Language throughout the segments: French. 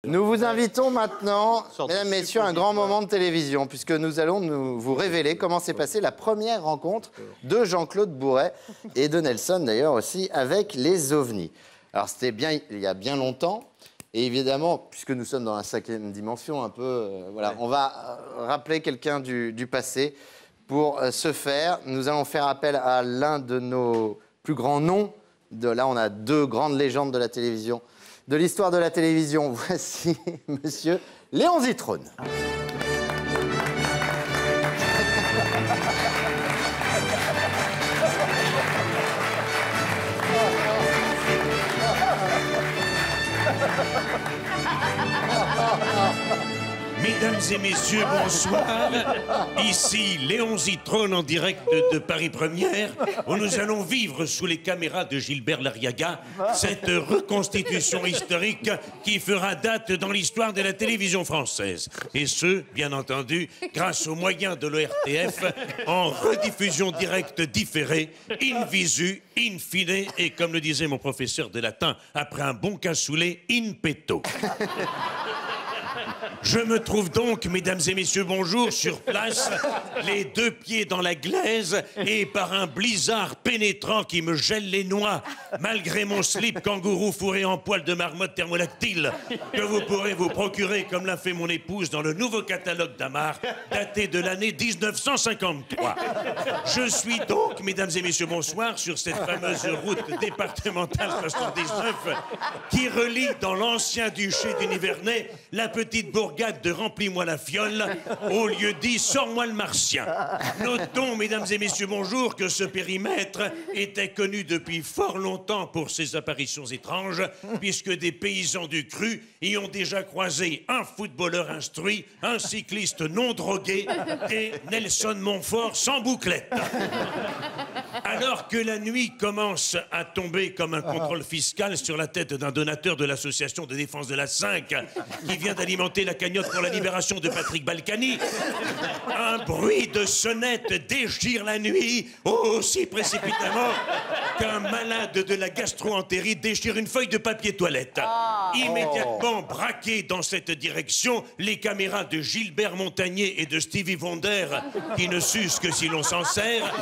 Nous vous invitons maintenant, mesdames, messieurs, à un grand moment de télévision, puisque nous allons vous révéler comment s'est passée la première rencontre de Jean-Claude Bourret et de Nelson, d'ailleurs, aussi, avec les ovnis. Alors, c'était bien il y a bien longtemps, et évidemment, puisque nous sommes dans la 5e dimension, un peu, voilà, on va rappeler quelqu'un du passé. Pour ce faire, nous allons faire appel à l'un de nos plus grands noms. Là, on a deux grandes légendes de la télévision. De l'histoire de la télévision, voici monsieur Léon Zitrone. Mesdames et messieurs, bonsoir. Ici Léon Zitrone en direct de Paris Première, où nous allons vivre sous les caméras de Gilbert Larriaga cette reconstitution historique qui fera date dans l'histoire de la télévision française. Et ce, bien entendu, grâce aux moyens de l'ORTF, en rediffusion directe différée, in visu, in fine, et comme le disait mon professeur de latin, après un bon cassoulet, in petto. Je me trouve donc, mesdames et messieurs, bonjour, sur place, les deux pieds dans la glaise et par un blizzard pénétrant qui me gèle les noix, malgré mon slip kangourou fourré en poil de marmotte thermolactyle, que vous pourrez vous procurer, comme l'a fait mon épouse, dans le nouveau catalogue d'Amar, daté de l'année 1953. Je suis donc, mesdames et messieurs, bonsoir, sur cette fameuse route départementale 79 qui relie dans l'ancien duché du Nivernais la petite bourgade de Remplis-moi la fiole, au lieu dit Sors-moi le martien. Notons, mesdames et messieurs, bonjour, que ce périmètre était connu depuis fort longtemps pour ses apparitions étranges, puisque des paysans du cru y ont déjà croisé un footballeur instruit, un cycliste non drogué et Nelson Montfort sans bouclette. Alors que la nuit commence à tomber comme un contrôle fiscal sur la tête d'un donateur de l'association de défense de la 5 qui vient d'alimenter la cagnotte pour la libération de Patrick Balkany, un bruit de sonnette déchire la nuit aussi précipitamment qu'un malade de la gastro-entérite déchire une feuille de papier toilette. Immédiatement braquées dans cette direction, les caméras de Gilbert Montagnier et de Stevie Wonder, qui ne sucent que si l'on s'en sert,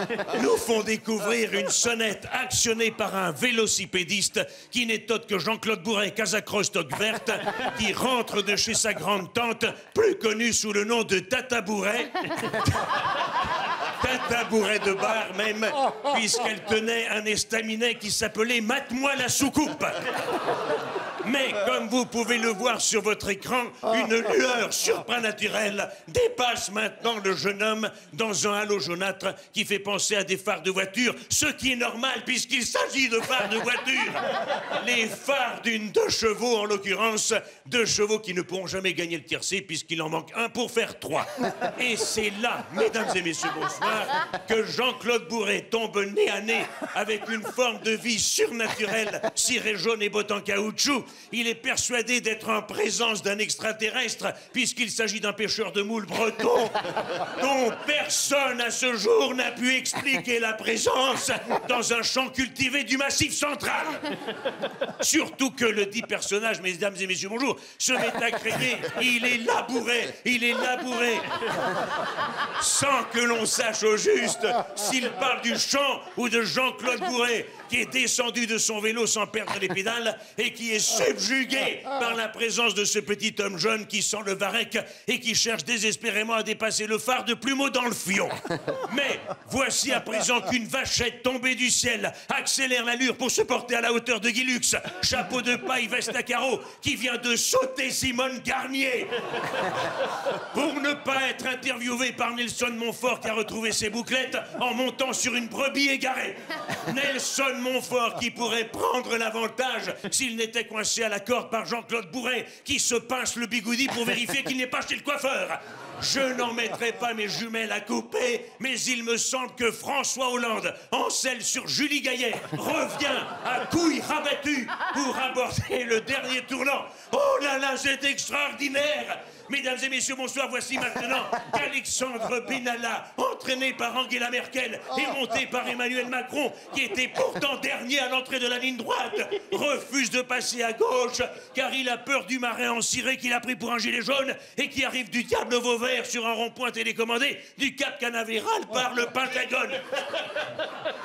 nous font découvrir une sonnette actionnée par un vélocipédiste qui n'est autre que Jean-Claude Bourret, Casacrostock verte, qui rentre de chez sa grande-tante, plus connue sous le nom de Tata Bourret. Tata Bourret de bar même, puisqu'elle tenait un estaminet qui s'appelait Mate-moi la soucoupe. Mais comme vous pouvez le voir sur votre écran, une lueur surnaturelle dépasse maintenant le jeune homme dans un halo jaunâtre qui fait penser à des phares de voiture, ce qui est normal puisqu'il s'agit de phares de voiture. Les phares d'une 2 chevaux, en l'occurrence, 2 chevaux qui ne pourront jamais gagner le tiercé puisqu'il en manque un pour faire 3. Et c'est là, mesdames et messieurs, bonsoir, que Jean-Claude Bourret tombe nez à nez avec une forme de vie surnaturelle, ciré jaune et botte en caoutchouc. Il est persuadé d'être en présence d'un extraterrestre puisqu'il s'agit d'un pêcheur de moules breton dont personne à ce jour n'a pu expliquer la présence dans un champ cultivé du Massif central. Surtout que le dit personnage, mesdames et messieurs, bonjour, se met à crier « Il est labouré, il est labouré !» sans que l'on sache au juste s'il parle du champ ou de Jean-Claude Bourret qui est descendu de son vélo sans perdre les pédales et qui est subjugué par la présence de ce petit homme jeune qui sent le varech et qui cherche désespérément à dépasser le phare de Plumeau dans le fion. Mais voici à présent qu'une vachette tombée du ciel accélère l'allure pour se porter à la hauteur de Guilux, chapeau de paille, veste à carreaux, qui vient de sauter Simone Garnier pour ne pas être interviewé par Nelson Montfort qui a retrouvé ses bouclettes en montant sur une brebis égarée. Nelson Montfort qui pourrait prendre l'avantage s'il n'était coincé à la corde par Jean-Claude Bourret qui se pince le bigoudi pour vérifier qu'il n'est pas chez le coiffeur. Je n'en mettrai pas mes jumelles à couper, mais il me semble que François Hollande, en selle sur Julie Gaillet, revient à couilles rabattues pour aborder le dernier tournant. Oh là là, c'est extraordinaire! Mesdames et messieurs, bonsoir. Voici maintenant qu'Alexandre Benalla, entraîné par Angela Merkel et monté par Emmanuel Macron, qui était pourtant dernier à l'entrée de la ligne droite, refuse de passer à gauche car il a peur du marin en ciré qu'il a pris pour un gilet jaune et qui arrive du Diable Vauvert sur un rond-point télécommandé du Cap Canaveral par le Pentagone.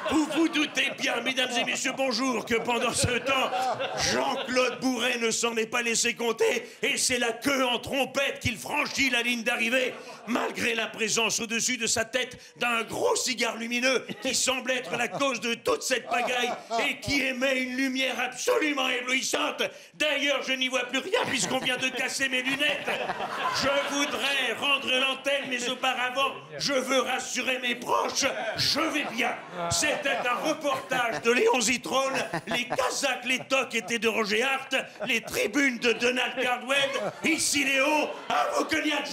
Vous vous doutez bien, mesdames et messieurs, bonjour, que pendant ce temps, Jean-Claude Bourret ne s'en est pas laissé compter et c'est la queue en trompette qu'il franchit la ligne d'arrivée, malgré la présence au-dessus de sa tête d'un gros cigare lumineux qui semble être la cause de toute cette pagaille et qui émet une lumière absolument éblouissante. D'ailleurs, je n'y vois plus rien puisqu'on vient de casser mes lunettes. Je voudrais rendre l'antenne, mais auparavant, je veux rassurer mes proches. Je vais bien. C'était un reportage de Léon Zitrone. Les Kazakhs, les tocs étaient de Roger Hart. Les tribunes de Donald Cardwell. Ici Léon. À vous que n'y a de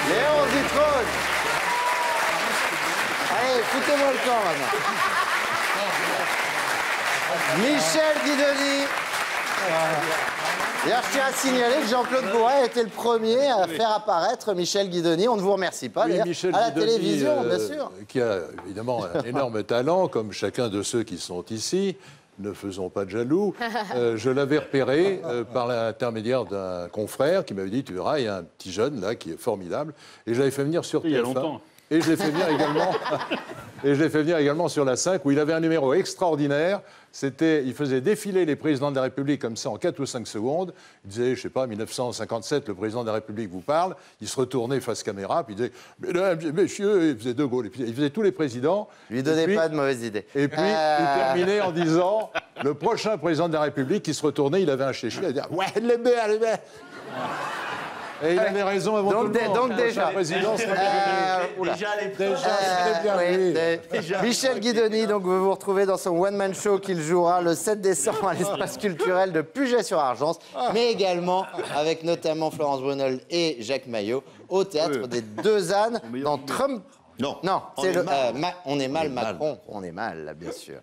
Léon Zitrone. Allez, foutez-moi le camp maintenant. Michel Guidoni. D'ailleurs, je tiens à signaler que Jean-Claude Bourret était le premier à faire apparaître Michel Guidoni. On ne vous remercie pas, oui, à la télévision, bien sûr. Qui a évidemment un énorme talent, comme chacun de ceux qui sont ici. Ne faisons pas de jaloux. Je l'avais repéré par l'intermédiaire d'un confrère qui m'avait dit, tu verras, il y a un petit jeune là qui est formidable. Et je l'avais fait venir sur TF1. Il y a longtemps. Et je l'ai fait venir également. Et je l'ai fait venir également sur la 5, où il avait un numéro extraordinaire. Il faisait défiler les présidents de la République comme ça en 4 ou 5 secondes. Il disait, je sais pas, 1957, le président de la République vous parle. Il se retournait face caméra, puis il disait, mesdames et messieurs, il faisait De Gaulle. Et puis, il faisait tous les présidents. Lui donnez pas de mauvaises idées. Et puis, il terminait en disant, le prochain président de la République qui se retournait, il avait un chéchu, il allait dire, ouais, les baies. Et il avait raison avant tout le monde. Donc déjà, Michel Guidoni, donc vous vous retrouvez dans son one-man show qu'il jouera le 7 décembre à l'espace culturel de Puget-sur-Argence, mais également avec notamment Florence Brunel et Jacques Maillot au théâtre des Deux Ânes dans Trump. Non, c'est le On est mal Macron. On est mal, là, bien sûr.